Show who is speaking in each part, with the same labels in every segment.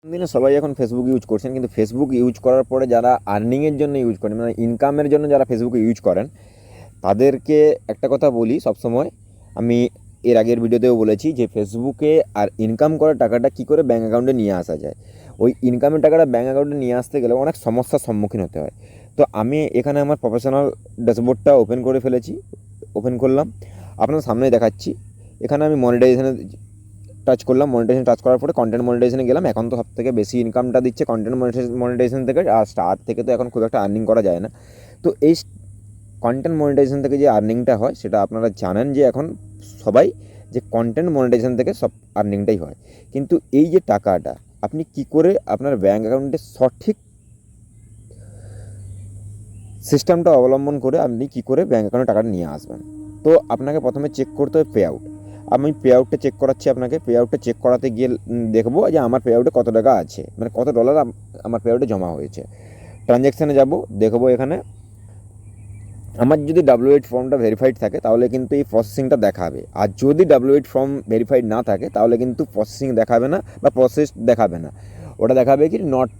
Speaker 1: দিনে সবাই এখন ফেসবুক ইউজ করছেন, কিন্তু ফেসবুক ইউজ করার পরে যারা আর্নিংয়ের জন্য ইউজ করেন, মানে ইনকামের জন্য যারা ফেসবুক ইউজ করেন, তাদেরকে একটা কথা বলি সবসময়। আমি এর আগের ভিডিওতেও বলেছি যে ফেসবুকে আর ইনকাম করা টাকাটা কী করে ব্যাঙ্ক অ্যাকাউন্টে নিয়ে আসা যায়। ওই ইনকামের টাকাটা ব্যাঙ্ক অ্যাকাউন্টে নিয়ে আসতে গেলে অনেক সমস্যার সম্মুখীন হতে হয়। তো আমি এখানে আমার প্রফেশনাল ড্যাশবোর্ডটা ওপেন করে ফেলেছি, ওপেন করলাম, আপনার সামনেই দেখাচ্ছি। এখানে আমি মনিটাইজেশনে টাচ করলাম, মনিটাইজেশন টাচ করার পরে কন্টেন্ট মনিটাইজেশনে গেলাম। এখন তো সবথেকে বেশি ইনকামটা দিচ্ছে কন্টেন্ট মনিটাইজেশন থেকে, আর স্টার থেকে তো এখন খুব একটা আর্নিং করা যায় না। তো এই কন্টেন্ট মনিটাইজেশন থেকে যে আর্নিংটা হয় সেটা আপনারা জানেন যে এখন সবাই যে কন্টেন্ট মনিটাইজেশন থেকে সব আর্নিংটাই হয়। কিন্তু এই যে টাকাটা আপনি কি করে আপনার ব্যাঙ্ক অ্যাকাউন্টে সঠিক সিস্টেমটা অবলম্বন করে আপনি কী করে ব্যাঙ্ক অ্যাকাউন্টে টাকাটা নিয়ে আসবেন। তো আপনাকে প্রথমে চেক করতে হবে পে আউট। আমি পে আউটটা চেক করাচ্ছি আপনাকে। পে আউটটা চেক করাতে গিয়ে দেখবো যে আমার পে আউটে কত টাকা আছে, মানে কত ডলার আমার পে আউটে জমা হয়েছে। ট্রানজ্যাকশানে যাব, দেখবো এখানে আমার যদি ডাব্লিউ8 ফর্মটা ভেরিফাইড থাকে তাহলে কিন্তু এই প্রসেসিংটা দেখাবে, আর যদি ডাব্লিউ8 ফর্ম ভেরিফাইড না থাকে তাহলে কিন্তু প্রসেসিং দেখাবে না বা প্রসেস দেখাবে না। ওটা দেখাবে কি নট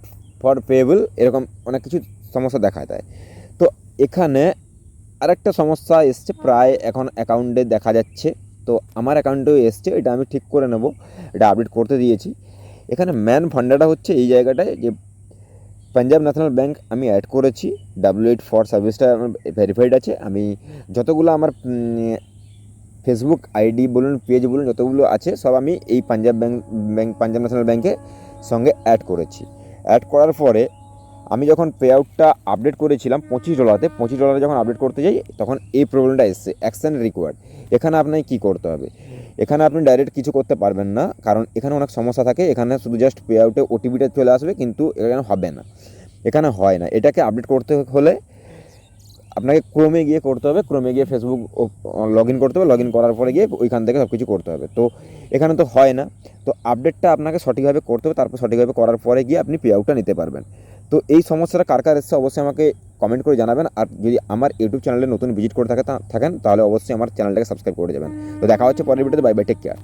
Speaker 1: ফর পেয়েবল, এরকম অনেক কিছু সমস্যা দেখা দেয়। তো এখানে আরেকটা সমস্যা এসছে, প্রায় এখন অ্যাকাউন্টে দেখা যাচ্ছে। তো আমার অ্যাকাউন্টেও এসছে, এটা আমি ঠিক করে নেব, এটা আপডেট করতে দিয়েছি। এখানে ম্যান ফান্ডাটা হচ্ছে এই জায়গাটায় যে পাঞ্জাব ন্যাশনাল ব্যাঙ্ক আমি অ্যাড করেছি, ডাব্লিউ8 ফর সার্ভিসটা আমার ভেরিফাইড আছে। আমি যতগুলো আমার ফেসবুক আইডি বলুন, পেজ বলুন, যতগুলো আছে সব আমি এই পাঞ্জাব ন্যাশনাল ব্যাঙ্কের সঙ্গে অ্যাড করেছি। অ্যাড করার পরে আমি যখন পে আউটটা আপডেট করেছিলাম $25, $25 যখন আপডেট করতে যাই তখন এই প্রবলেমটা এসছে, অ্যাকশন রিকোয়ার্ড। এখানে আপনাকে কী করতে হবে, এখানে আপনি ডাইরেক্ট কিছু করতে পারবেন না, কারণ এখানে অনেক সমস্যা থাকে। এখানে শুধু জাস্ট পে আউটে ওটিপিটা চলে আসবে, কিন্তু এখানে হবে না, এখানে হয় না। এটাকে আপডেট করতে হলে আপনাকে ক্রোমে গিয়ে করতে হবে, ক্রোমে গিয়ে ফেসবুক লগ ইন করতে হবে, লগ ইন করার পরে গিয়ে ওইখান থেকে সব কিছু করতে হবে। তো এখানে তো হয় না, তো আপডেটটা আপনাকে সঠিকভাবে করতে হবে, তারপর সঠিকভাবে করার পরে গিয়ে আপনি পে আউটটা নিতে পারবেন। তো এই সমস্যাটা কার কার এসছে অবশ্যই আমাকে কমেন্ট করে জানাবেন। আর যদি আমার ইউটিউব চ্যানেলে নতুন ভিজিট করে থাকেন তাহলে অবশ্যই আমার চ্যানেলটাকে সাবস্ক্রাইব করে যাবেন। তো দেখা হচ্ছে পরের ভিডিওতে। Bye bye, take care.